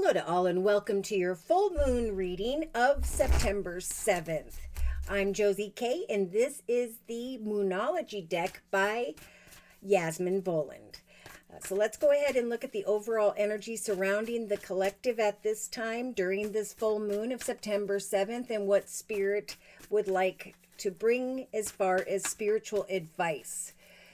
Hello to all and welcome to your full moon reading of September 7th. I'm Josie K and this is the Moonology deck by Yasmin Boland. So let's go ahead and look at the overall energy surrounding the collective at this time during this full moon of September 7th and what Spirit would like to bring as far as spiritual advice.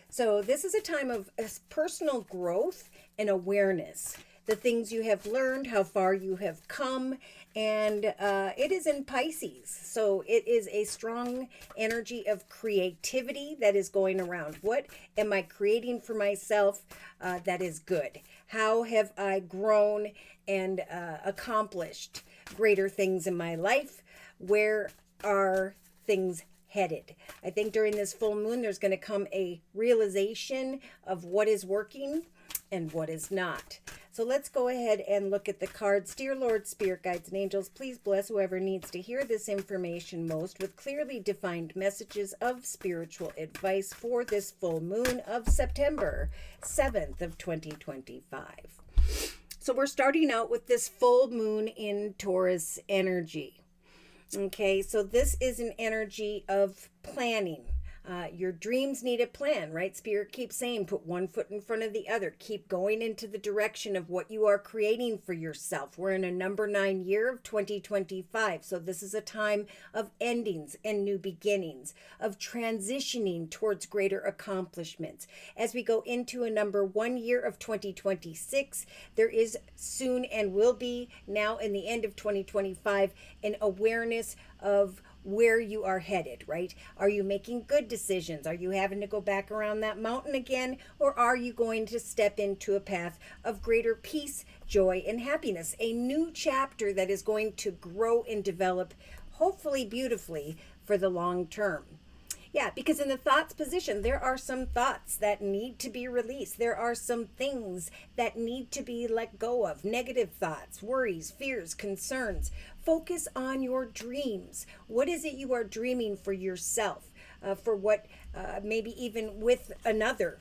So this is a time of personal growth and awareness. The things you have learned, how far you have come, and it is in Pisces. So it is a strong energy of creativity that is going around. What am I creating for myself that is good? How have I grown and accomplished greater things in my life? Where are things headed? I think during this full moon, there's going to come a realization of what is working and what is not. So let's go ahead and look at the cards. Dear Lord, Spirit Guides, and Angels, please bless whoever needs to hear this information most with clearly defined messages of spiritual advice for this full moon of September 7th of 2025. So we're starting out with this full moon in Taurus energy. Okay, so this is an energy of planning. Your dreams need a plan, right? Spirit keeps saying, put one foot in front of the other. Keep going into the direction of what you are creating for yourself. We're in a number 9 year of 2025. So this is a time of endings and new beginnings, of transitioning towards greater accomplishments. As we go into a number 1 year of 2026, there is soon and will be now in the end of 2025 an awareness of where you are headed, right? Are you making good decisions? Are you having to go back around that mountain again? Or are you going to step into a path of greater peace, joy, and happiness? A new chapter that is going to grow and develop, hopefully beautifully, for the long term. Yeah, because in the thoughts position, there are some thoughts that need to be released. There are some things that need to be let go of. Negative thoughts, worries, fears, concerns. Focus on your dreams. What is it you are dreaming for yourself? For what, maybe even with another.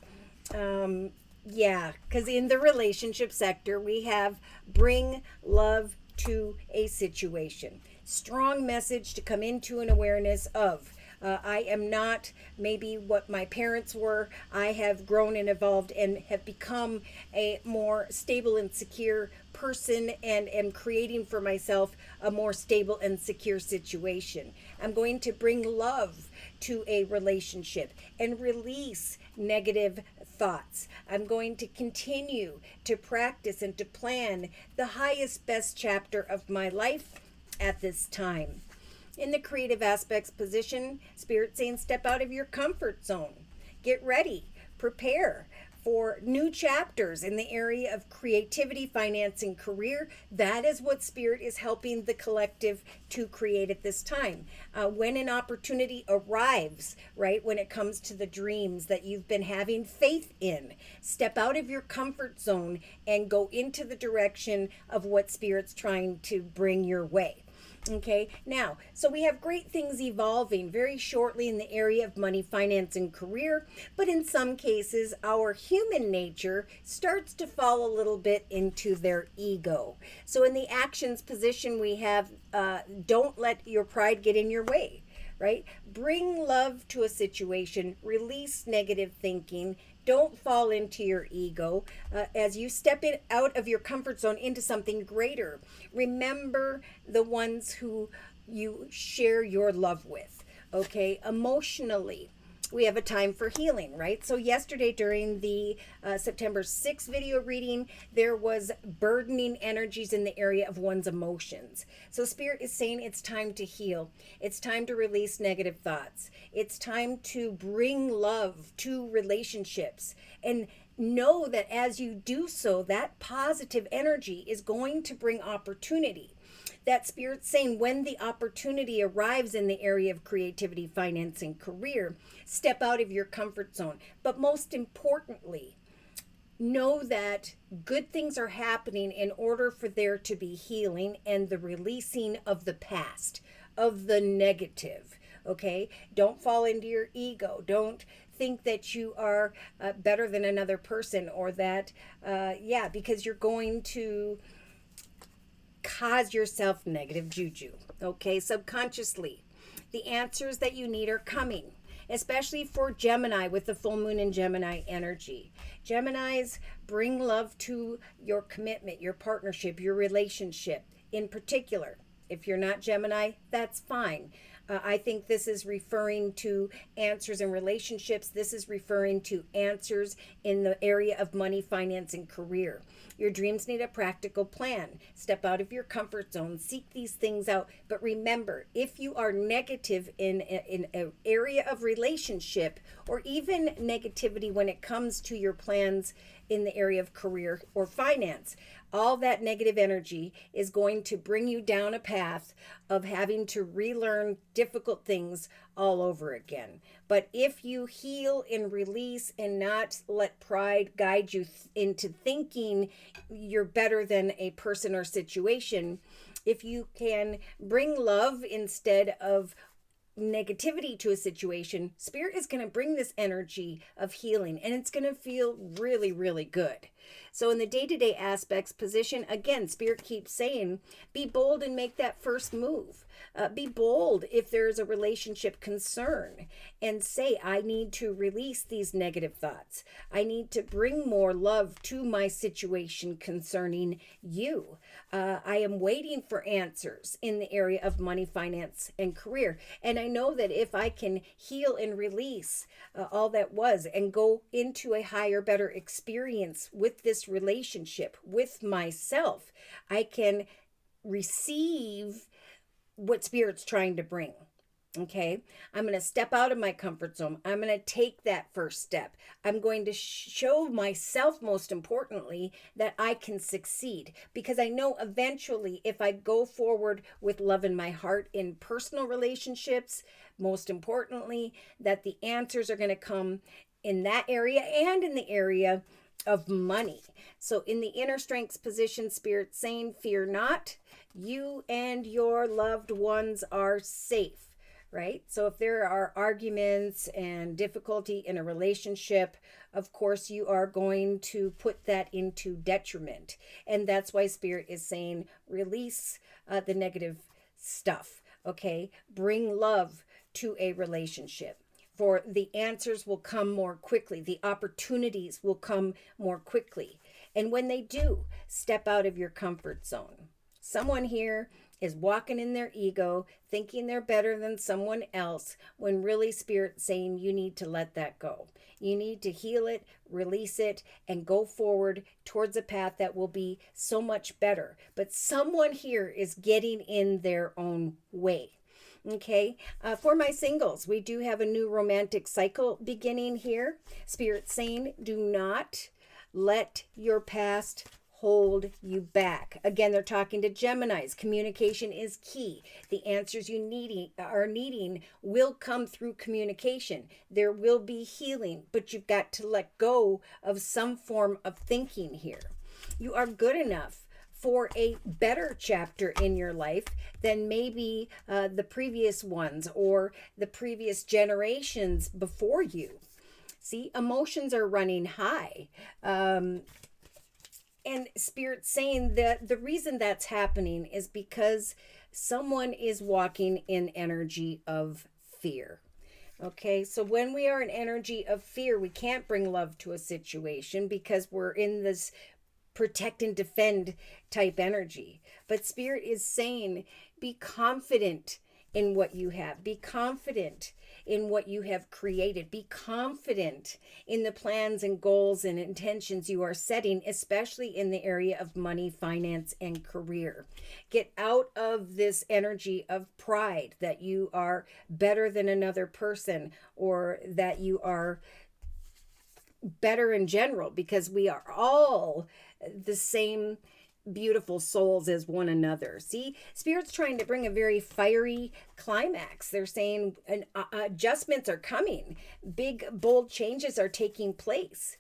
Yeah, because in the relationship sector, we have bring love to a situation. Strong message to come into an awareness of. I am not maybe what my parents were. I have grown and evolved and have become a more stable and secure person and am creating for myself a more stable and secure situation. I'm going to bring love to a relationship and release negative thoughts. I'm going to continue to practice and to plan the highest, best chapter of my life at this time. In the creative aspects position, Spirit saying step out of your comfort zone. Get ready. Prepare for new chapters in the area of creativity, finance, and career. That is what Spirit is helping the collective to create at this time. When an opportunity arrives, right, when it comes to the dreams that you've been having faith in, step out of your comfort zone and go into the direction of what Spirit's trying to bring your way. Okay, now, so we have great things evolving very shortly in the area of money, finance, and career, but in some cases, our human nature starts to fall a little bit into their ego. So in the actions position, we have don't let your pride get in your way, right? Bring love to a situation, release negative thinking. Don't fall into your ego as you step out of your comfort zone into something greater. Remember the ones who you share your love with, okay? Emotionally, we have a time for healing, right? So yesterday during the September 6th video reading, there was burdening energies in the area of one's emotions. So Spirit is saying it's time to heal. It's time to release negative thoughts. It's time to bring love to relationships. And know that as you do so, that positive energy is going to bring opportunity. That Spirit's saying when the opportunity arrives in the area of creativity, finance, and career, step out of your comfort zone. But most importantly, know that good things are happening in order for there to be healing and the releasing of the past, of the negative. Okay? Don't fall into your ego. Don't think that you are better than another person or that, because you're going to cause yourself negative juju. Okay, subconsciously, the answers that you need are coming, especially for Gemini with the full moon in Gemini energy. Geminis bring love to your commitment, your partnership, your relationship in particular. If you're not Gemini, that's fine. I think this is referring to answers in relationships. This is referring to answers in the area of money, finance, and career. Your dreams need a practical plan. Step out of your comfort zone. Seek these things out. But remember, if you are negative in an area of relationship, or even negativity when it comes to your plans in the area of career or finance, all that negative energy is going to bring you down a path of having to relearn difficult things all over again. But if you heal and release and not let pride guide you into thinking you're better than a person or situation, if you can bring love instead of negativity to a situation, Spirit is going to bring this energy of healing, and it's going to feel really, really good. So in the day-to-day aspects position, again, Spirit keeps saying, be bold and make that first move. Be bold if there's a relationship concern and say, I need to release these negative thoughts. I need to bring more love to my situation concerning you. I am waiting for answers in the area of money, finance, and career. And I know that if I can heal and release all that was and go into a higher, better experience with this relationship, with myself, I can receive what Spirit's trying to bring. Okay, I'm going to step out of my comfort zone. I'm going to take that first step. I'm going to show myself, most importantly, that I can succeed, because I know eventually if I go forward with love in my heart in personal relationships, most importantly, that the answers are going to come in that area and in the area of money. So in the inner strengths position, Spirit saying, fear not, you and your loved ones are safe. Right? So if there are arguments and difficulty in a relationship, of course, you are going to put that into detriment. And that's why Spirit is saying, release the negative stuff. Okay? Bring love to a relationship. For the answers will come more quickly. The opportunities will come more quickly. And when they do, step out of your comfort zone. Someone here is walking in their ego, thinking they're better than someone else, when really Spirit's saying you need to let that go. You need to heal it, release it, and go forward towards a path that will be so much better. But someone here is getting in their own way. Okay, for my singles, we do have a new romantic cycle beginning here. Spirit saying, do not let your past hold you back. Again, they're talking to Geminis. Communication is key. The answers you are needing will come through communication. There will be healing, but you've got to let go of some form of thinking here. You are good enough for a better chapter in your life than maybe the previous ones or the previous generations before you. See, emotions are running high. And Spirit's saying that the reason that's happening is because someone is walking in energy of fear. Okay, so when we are in energy of fear, we can't bring love to a situation because we're in this protect and defend type energy. But Spirit is saying, be confident in what you have. Be confident in what you have created. Be confident in the plans and goals and intentions you are setting, especially in the area of money, finance, and career. Get out of this energy of pride that you are better than another person or that you are better in general, because we are all the same beautiful souls as one another. See, Spirit's trying to bring a very fiery climax. They're saying adjustments are coming. Big, bold changes are taking place.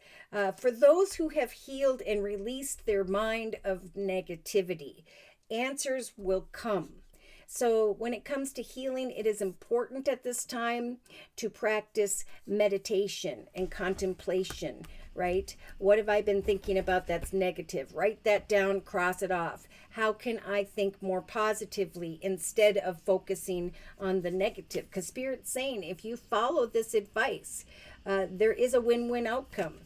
For those who have healed and released their mind of negativity, answers will come. So when it comes to healing, it is important at this time to practice meditation and contemplation, right? What have I been thinking about that's negative? Write that down, cross it off. How can I think more positively instead of focusing on the negative? Because Spirit's saying if you follow this advice, there is a win-win outcome.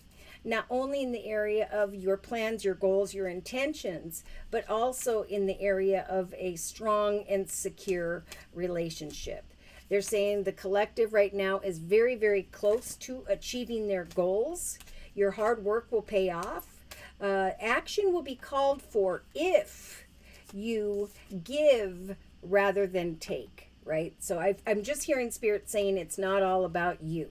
Not only in the area of your plans, your goals, your intentions, but also in the area of a strong and secure relationship. They're saying the collective right now is very, very close to achieving their goals. Your hard work will pay off. Action will be called for if you give rather than take, right? So I'm just hearing Spirit saying it's not all about you.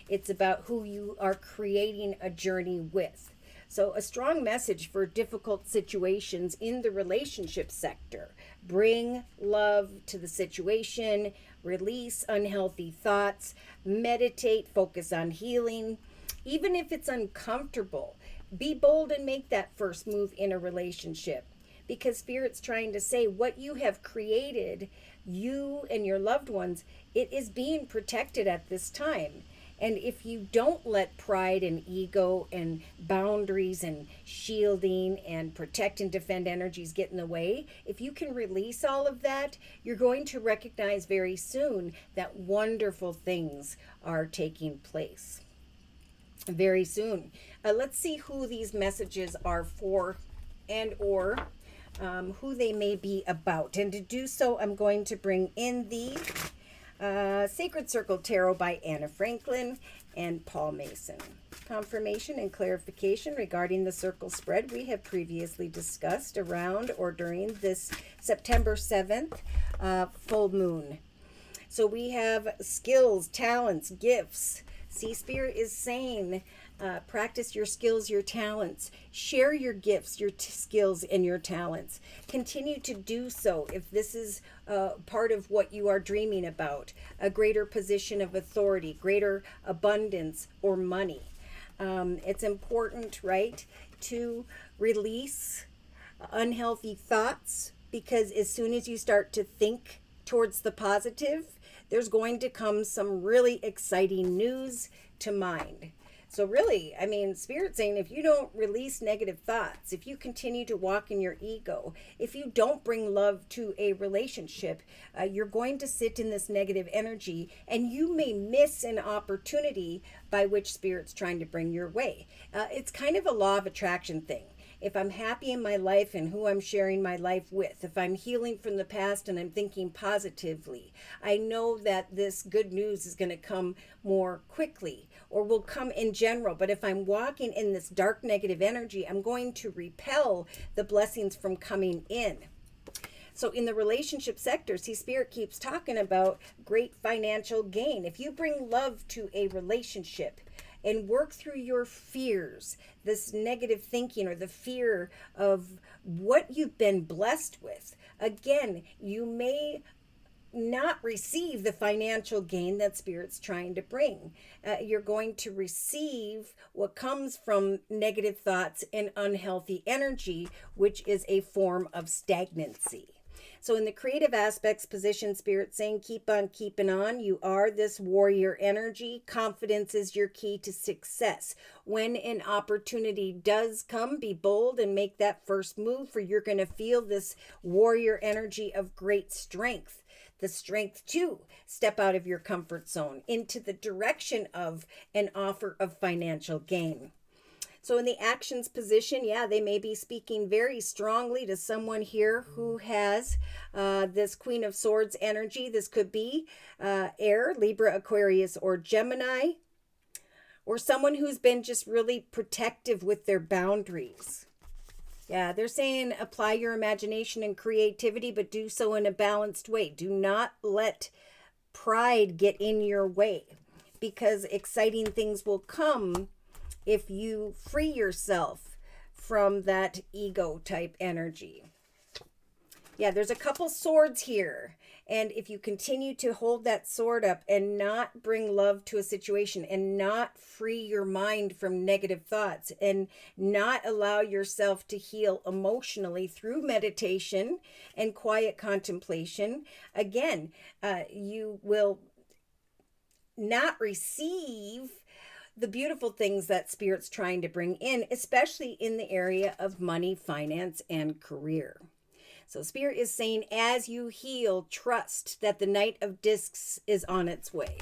It's about who you are creating a journey with. So a strong message for difficult situations in the relationship sector. Bring love to the situation, release unhealthy thoughts, meditate, focus on healing. Even if it's uncomfortable, be bold and make that first move in a relationship. Because Spirit's trying to say what you have created, you and your loved ones, it is being protected at this time. And if you don't let pride and ego and boundaries and shielding and protect and defend energies get in the way, if you can release all of that, you're going to recognize very soon that wonderful things are taking place. Very soon. Let's see who these messages are for and or who they may be about. And to do so, I'm going to bring in the Sacred Circle Tarot by Anna Franklin and Paul Mason. Confirmation and clarification regarding the circle spread we have previously discussed around or during this September 7th full moon. So we have skills, talents, gifts. See, Spirit is saying practice your skills, your talents. Share your gifts, your skills, and your talents. Continue to do so if this is part of what you are dreaming about. A greater position of authority, greater abundance, or money. It's important, right, to release unhealthy thoughts, because as soon as you start to think towards the positive, there's going to come some really exciting news to mind. So really, I mean, Spirit's saying if you don't release negative thoughts, if you continue to walk in your ego, if you don't bring love to a relationship, you're going to sit in this negative energy and you may miss an opportunity by which Spirit's trying to bring your way. It's kind of a law of attraction thing. If I'm happy in my life and who I'm sharing my life with, if I'm healing from the past and I'm thinking positively, I know that this good news is going to come more quickly or will come in general. But if I'm walking in this dark negative energy, I'm going to repel the blessings from coming in. So in the relationship sector, see, Spirit keeps talking about great financial gain. If you bring love to a relationship, and work through your fears, this negative thinking or the fear of what you've been blessed with. Again, you may not receive the financial gain that Spirit's trying to bring. You're going to receive what comes from negative thoughts and unhealthy energy, which is a form of stagnancy. So in the creative aspects position, Spirit's saying, keep on keeping on. You are this warrior energy. Confidence is your key to success. When an opportunity does come, be bold and make that first move, for you're going to feel this warrior energy of great strength. The strength to step out of your comfort zone into the direction of an offer of financial gain. So in the actions position, yeah, they may be speaking very strongly to someone here who has this Queen of Swords energy. This could be air, Libra, Aquarius, or Gemini, or someone who's been just really protective with their boundaries. Yeah, they're saying apply your imagination and creativity, but do so in a balanced way. Do not let pride get in your way, because exciting things will come if you free yourself from that ego type energy. Yeah, there's a couple swords here. And if you continue to hold that sword up and not bring love to a situation and not free your mind from negative thoughts and not allow yourself to heal emotionally through meditation and quiet contemplation, again, you will not receive the beautiful things that Spirit's trying to bring in, especially in the area of money, finance, and career. So Spirit is saying, as you heal, trust that the Knight of Discs is on its way.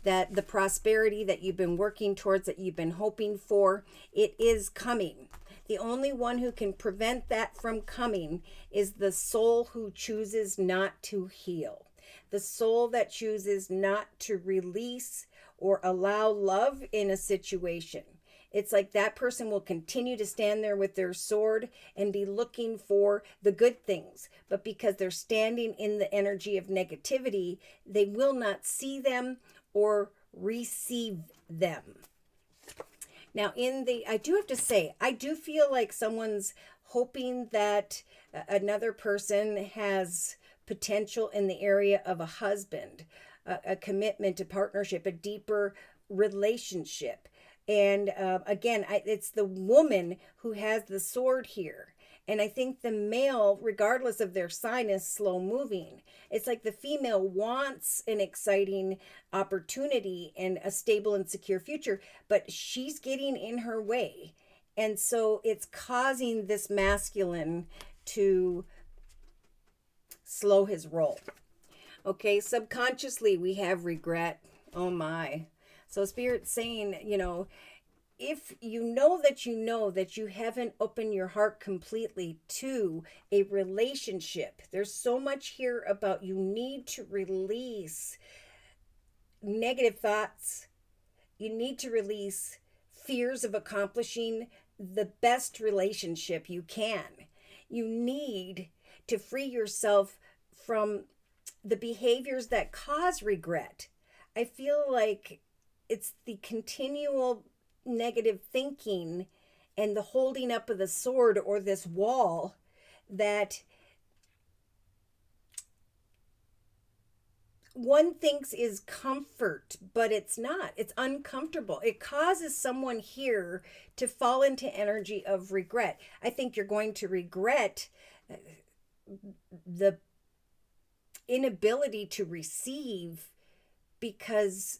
That the prosperity that you've been working towards, that you've been hoping for, it is coming. The only one who can prevent that from coming is the soul who chooses not to heal. The soul that chooses not to release or allow love in a situation. It's like that person will continue to stand there with their sword and be looking for the good things. But because they're standing in the energy of negativity, they will not see them or receive them. Now, I do have to say, I do feel like someone's hoping that another person has potential in the area of a husband, a commitment, a partnership, a deeper relationship. And again, it's the woman who has the sword here. And I think the male, regardless of their sign, is slow moving. It's like the female wants an exciting opportunity and a stable and secure future, but she's getting in her way. And so it's causing this masculine to slow his roll. Okay, subconsciously we have regret. Oh my. So Spirit's saying, if you know that you haven't opened your heart completely to a relationship, there's so much here about you need to release negative thoughts. You need to release fears of accomplishing the best relationship you can. You need to free yourself from the behaviors that cause regret. I feel like it's the continual negative thinking and the holding up of the sword or this wall that one thinks is comfort, but it's not. It's uncomfortable. It causes someone here to fall into energy of regret. I think you're going to regret the inability to receive because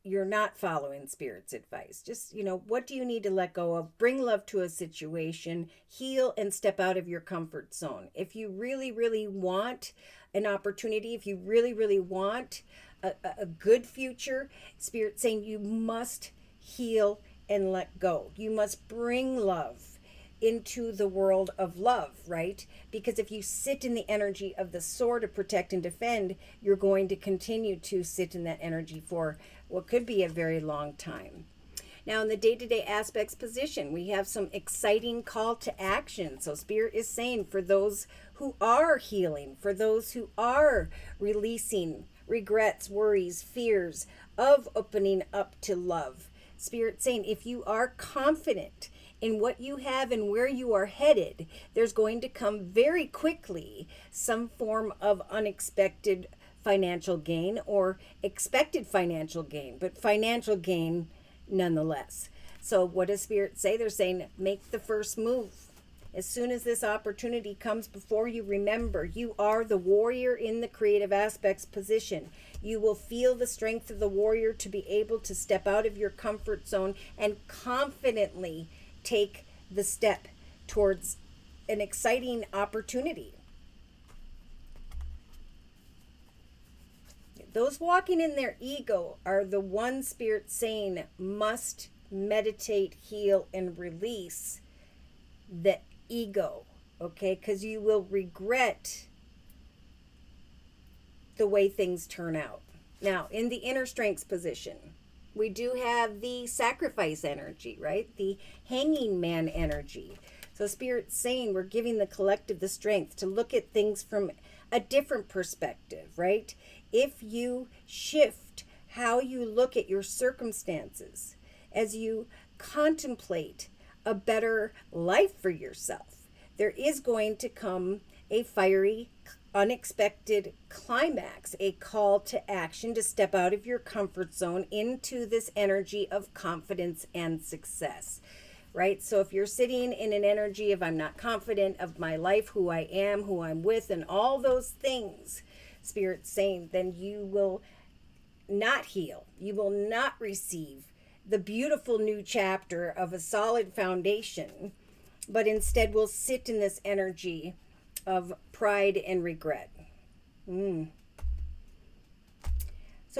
you're not following Spirit's advice. Just, what do you need to let go of? Bring love to a situation, heal, and step out of your comfort zone. If you really, really want an opportunity, if you really, really want a good future, Spirit's saying you must heal and let go. You must bring love into the world of love, right? Because if you sit in the energy of the sword to protect and defend, you're going to continue to sit in that energy for what could be a very long time. Now, in the day-to-day aspects position, we have some exciting call to action. So Spirit is saying for those who are healing, for those who are releasing regrets, worries, fears of opening up to love, Spirit saying if you are confident in what you have and where you are headed, there's going to come very quickly some form of unexpected financial gain or expected financial gain, but financial gain nonetheless. So what does Spirit say? They're saying make the first move. As soon as this opportunity comes before you, remember, you are the warrior in the creative aspects position. You will feel the strength of the warrior to be able to step out of your comfort zone and confidently take the step towards an exciting opportunity. Those walking in their ego are the one Spirit saying must meditate, heal, and release the ego, okay? Because you will regret the way things turn out. Now, in the inner strengths position, we do have the sacrifice energy, right? The hanging man energy. So Spirit's saying we're giving the collective the strength to look at things from a different perspective, right? If you shift how you look at your circumstances, as you contemplate a better life for yourself, there is going to come a fiery, unexpected climax, a call to action to step out of your comfort zone into this energy of confidence and success, right? So if you're sitting in an energy of I'm not confident of my life, who I am, who I'm with, and all those things, Spirit's saying, then you will not heal. You will not receive the beautiful new chapter of a solid foundation, but instead will sit in this energy of pride and regret. So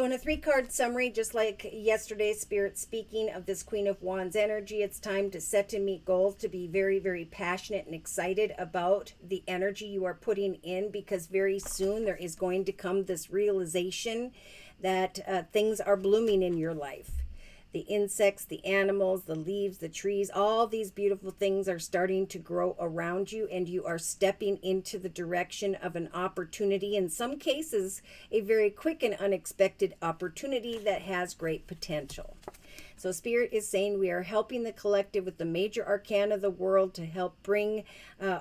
in a 3-card summary, just like yesterday's Spirit speaking of this Queen of Wands energy, it's time to set and meet goals, to be very, very passionate and excited about the energy you are putting in, because very soon there is going to come this realization that things are blooming in your life. The insects, the animals, the leaves, the trees, all these beautiful things are starting to grow around you, and you are stepping into the direction of an opportunity. In some cases, a very quick and unexpected opportunity that has great potential. So Spirit is saying we are helping the collective with the major arcana of the world to help bring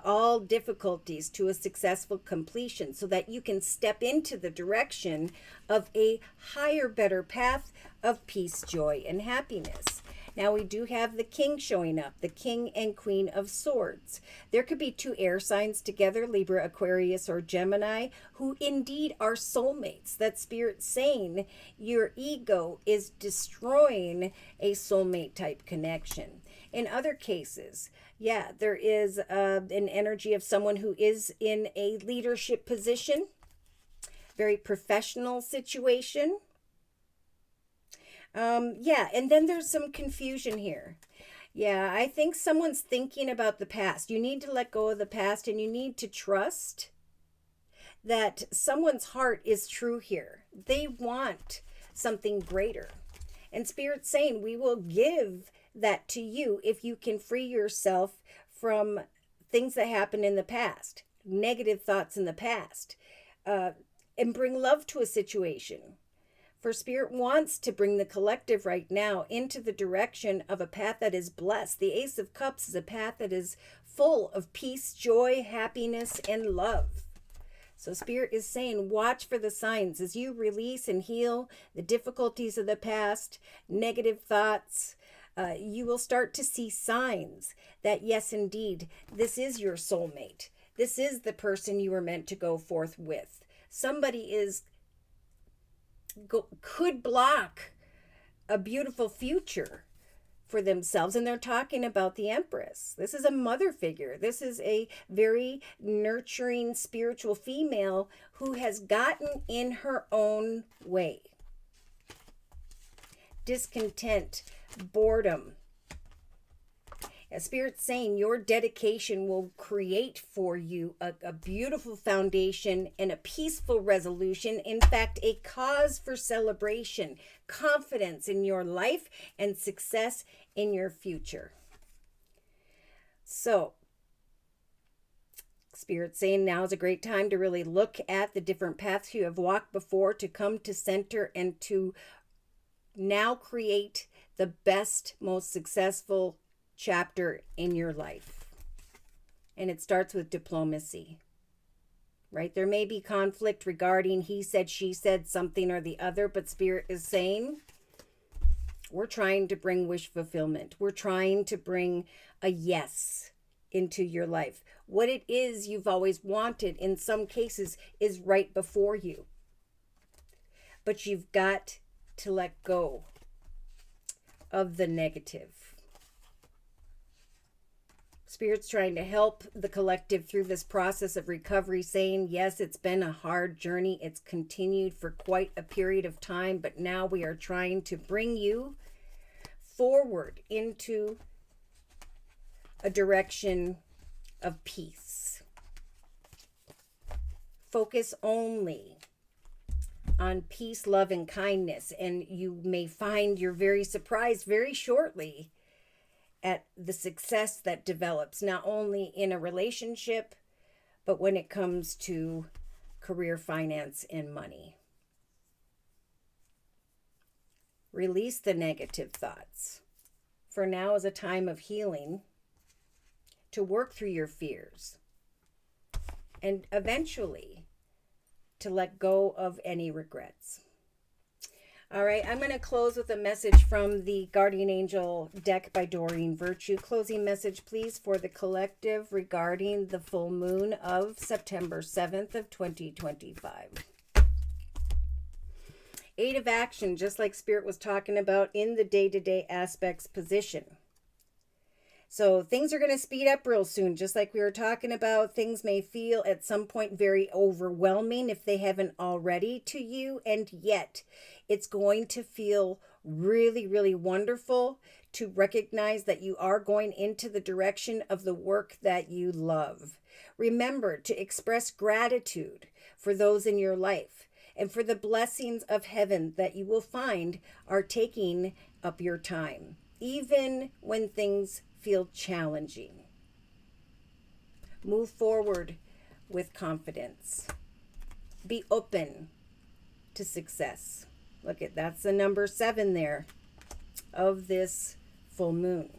all difficulties to a successful completion, so that you can step into the direction of a higher, better path of peace, joy, and happiness. Now we do have the King showing up, the King and Queen of Swords. There could be 2 air signs together, Libra, Aquarius, or Gemini, who indeed are soulmates. That Spirit saying your ego is destroying a soulmate type connection. In other cases, yeah, there is an energy of someone who is in a leadership position, very professional situation. Yeah, and then there's some confusion here. Yeah, I think someone's thinking about the past. You need to let go of the past, and you need to trust that someone's heart is true here. They want something greater. And Spirit's saying we will give that to you if you can free yourself from things that happened in the past, negative thoughts in the past, and bring love to a situation. For Spirit wants to bring the collective right now into the direction of a path that is blessed. The Ace of Cups is a path that is full of peace, joy, happiness, and love. So Spirit is saying, watch for the signs as you release and heal the difficulties of the past, negative thoughts. You will start to see signs that, yes, indeed, this is your soulmate. This is the person you were meant to go forth with. Somebody could block a beautiful future for themselves, and they're talking about the Empress. This is a mother figure. This is a very nurturing spiritual female who has gotten in her own way. Discontent, boredom. Spirit's saying your dedication will create for you a beautiful foundation and a peaceful resolution. In fact, a cause for celebration, confidence in your life, and success in your future. So, Spirit's saying now is a great time to really look at the different paths you have walked before, to come to center and to now create the best, most successful chapter in your life. And it starts with diplomacy, right? There may be conflict regarding he said, she said, something or the other, but Spirit is saying we're trying to bring wish fulfillment. We're trying to bring a yes into your life. What it is you've always wanted, in some cases, is right before you. But you've got to let go of the negative. Spirit's trying to help the collective through this process of recovery, saying, yes, it's been a hard journey. It's continued for quite a period of time, but now we are trying to bring you forward into a direction of peace. Focus only on peace, love, and kindness, and you may find you're very surprised very shortly at the success that develops, not only in a relationship, but when it comes to career, finance, and money. Release the negative thoughts. For now is a time of healing, to work through your fears, and eventually to let go of any regrets. All right, I'm going to close with a message from the Guardian Angel deck by Doreen Virtue. Closing message, please, for the collective regarding the full moon of September 7th of 2025. Eight of action, just like Spirit was talking about in the day-to-day aspects position. So things are going to speed up real soon, just like we were talking about. Things may feel at some point very overwhelming if they haven't already to you, and yet it's going to feel really, really wonderful to recognize that you are going into the direction of the work that you love. Remember to express gratitude for those in your life and for the blessings of heaven that you will find are taking up your time, even when things feel challenging. Move forward with confidence. Be open to success. Look at that's the number 7 there of this full moon.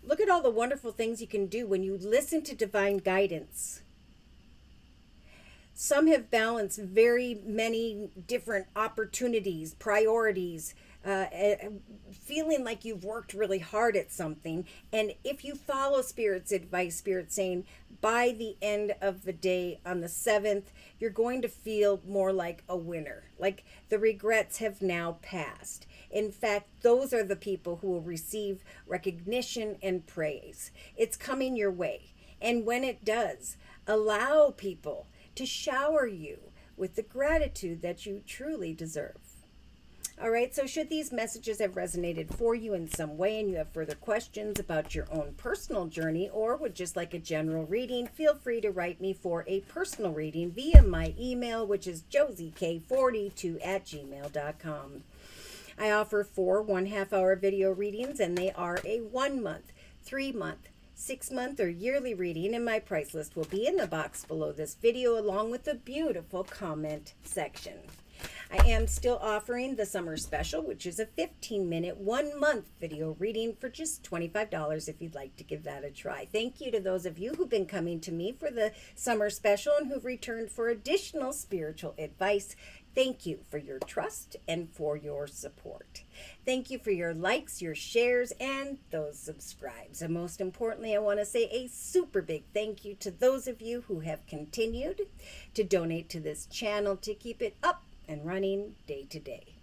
Look at all the wonderful things you can do when you listen to divine guidance. Some have balanced very many different opportunities, priorities, feeling like you've worked really hard at something. And if you follow Spirit's advice, Spirit's saying by the end of the day on the 7th, you're going to feel more like a winner, like the regrets have now passed. In fact, those are the people who will receive recognition and praise. It's coming your way. And when it does, allow people to shower you with the gratitude that you truly deserve. All right, so should these messages have resonated for you in some way and you have further questions about your own personal journey or would just like a general reading, feel free to write me for a personal reading via my email, which is JosieK42@gmail.com. I offer 4 1/2-hour video readings, and they are a 1-month, 3-month, 6-month, or yearly reading, and my price list will be in the box below this video along with the beautiful comment section. I am still offering the summer special, which is a 15-minute, 1-month video reading for just $25 if you'd like to give that a try. Thank you to those of you who've been coming to me for the summer special and who've returned for additional spiritual advice. Thank you for your trust and for your support. Thank you for your likes, your shares, and those subscribes. And most importantly, I want to say a super big thank you to those of you who have continued to donate to this channel to keep it up and running day to day.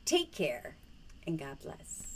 Take care and God bless.